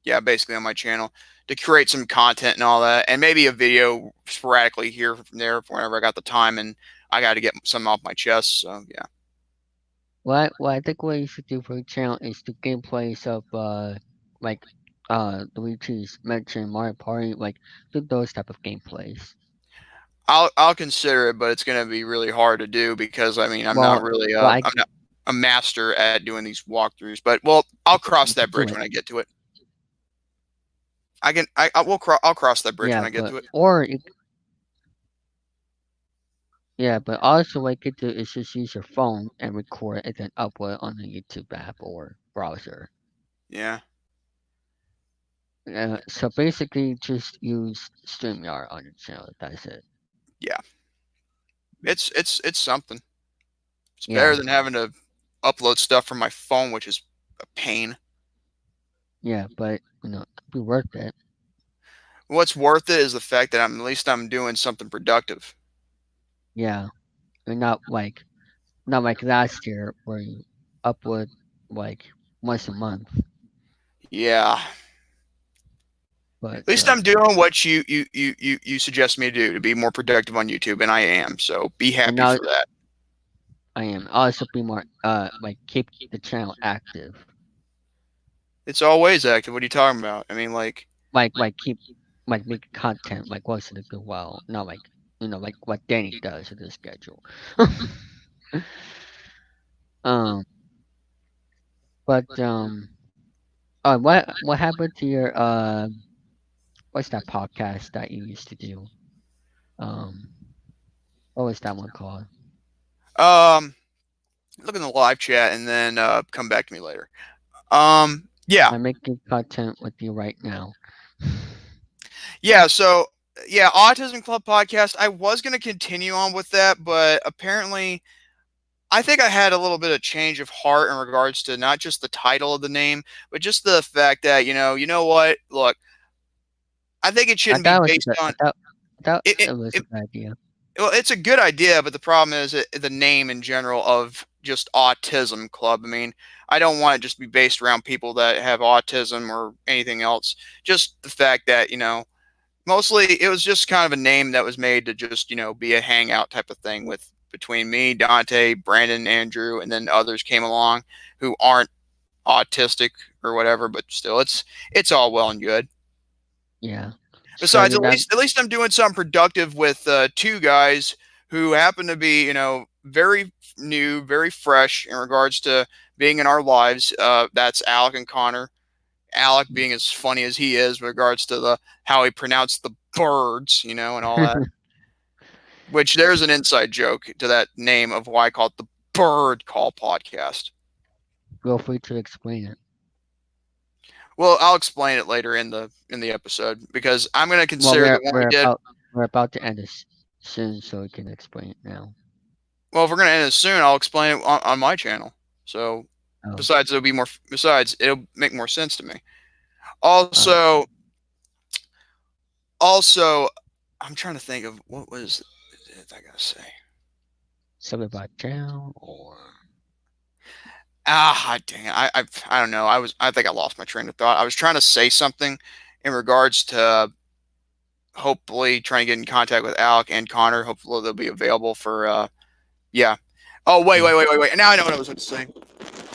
yeah, basically on my channel to create some content and all that, and maybe a video sporadically here from there whenever I got the time and I got to get some off my chest. So yeah. What I think what you should do for your channel is do gameplays of like Luigi's mentioned Mario Party, like do those type of gameplays. I'll consider it, but it's gonna be really hard to do because I mean Well, well I I'm not a master at doing these walkthroughs. But well, I'll cross you that could do bridge it. when I get to it. I'll cross that bridge Yeah, when I get but to it. or you, yeah, but also what you could do is just use your phone and record it and then upload it on the YouTube app or browser. Yeah, So basically, just use StreamYard on your channel. That's it. yeah. It's something. It's better Yeah, than having to upload stuff from my phone, which is a pain. yeah, but it could be worth it. What's worth it is the fact that at least I'm doing something productive. Yeah, and not like last year where you upload like once a month. Yeah. But At least I'm doing what you suggest me to do to be more productive on YouTube, and I am. So be and happy now for that. I am also be more like keep the channel active. It's always active. What are you talking about? I mean, like, Keep make content like once in a good while. Not like like what Danny does with his schedule. um, but what happened to your what's that podcast that you used to do? Um, what was that one called? um, look in the live chat and then come back to me later. Yeah, I'm making content with you right now. yeah. So yeah, Autism Club podcast. I was gonna continue on with that, but apparently, I think I had a little bit of change of heart in regards to not just the title of the name, but just the fact that you know what? Look, I think it I shouldn't be thought it was a based good. on I thought it. it was a good idea. Well, it's a good idea, but the problem is the name in general of just Autism Club. I mean, I don't want it just to be based around people that have autism or anything else. Just the fact that, mostly it was just kind of a name that was made to just, be a hangout type of thing with between me, Dante, Brandon, Andrew, and then others came along who aren't autistic or whatever, but still it's all well and good. Yeah. So Besides, you're not. at least I'm doing something productive with two guys who happen to be, very new, very fresh in regards to being in our lives. That's Alec and Connor. Alec being as funny as he is, with regards to the how he pronounced the birds, and all that. Which there's an inside joke to that name of why I call it the Bird Call podcast. Feel free to explain it. Well, I'll explain it later in the episode because I'm going to Well, consider the one we did. we're about to end this soon, so we can explain it now. Well, if we're gonna end it soon, I'll explain it on my channel. So, Oh, besides, it'll be more. Besides, it'll make more sense to me. all right. Also, also, I'm trying to think of what was it I gotta say. Something about channel or Dang it. I don't know. I think I lost my train of thought. I was trying to say something in regards to hopefully trying to get in contact with Alec and Connor. Hopefully they'll be available for yeah. Oh wait, yeah, wait, wait, wait, wait. Now I know what I was going to say.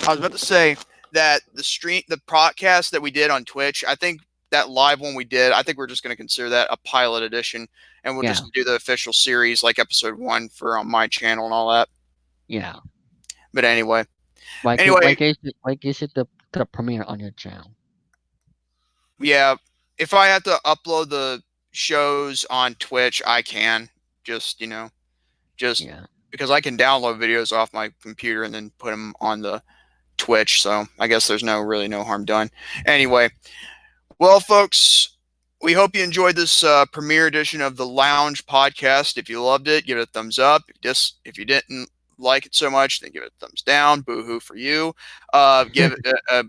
I was about to say that the podcast that we did on Twitch, I think that live one we did, I think we're just going to consider that a pilot edition, and we'll yeah, just do the official series like episode 1 for on my channel and all that. yeah. But anyway, Like anyway, is it the premiere on your channel? Yeah, if I have to upload the shows on Twitch, I can just just Yeah. because I can download videos off my computer and then put them on the Twitch. So I guess there's no harm done. Anyway, well, folks, we hope you enjoyed this premiere edition of the Lounge podcast. If you loved it, give it a thumbs up. If you didn't like it so much, then give it a thumbs down. Boo hoo for you. Give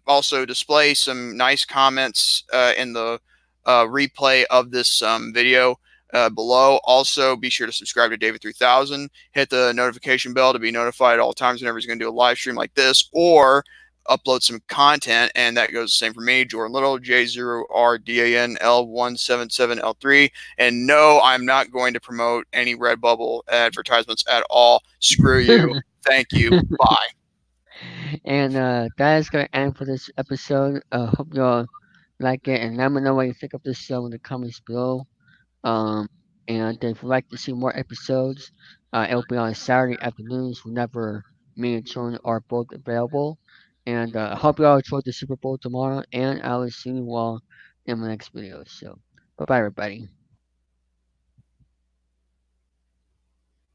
Also display some nice comments in the replay of this video. Below. Also, be sure to subscribe to David 3000. Hit the notification bell to be notified at all times whenever he's going to do a live stream like this, or upload some content, and that goes the same for me, Jordan Little, J0RDANL177L3. And no, I'm not going to promote any Redbubble advertisements at all. Screw you. Thank you. Bye. And that is gonna end for this episode. Hope y'all like it, and let me know what you think of this show in the comments below. Um, and if you'd like to see more episodes, it'll be on Saturday afternoons whenever me and Sean are both available. And I hope y'all enjoyed the Super Bowl tomorrow, and I will see you all in my next video. So, bye bye, everybody.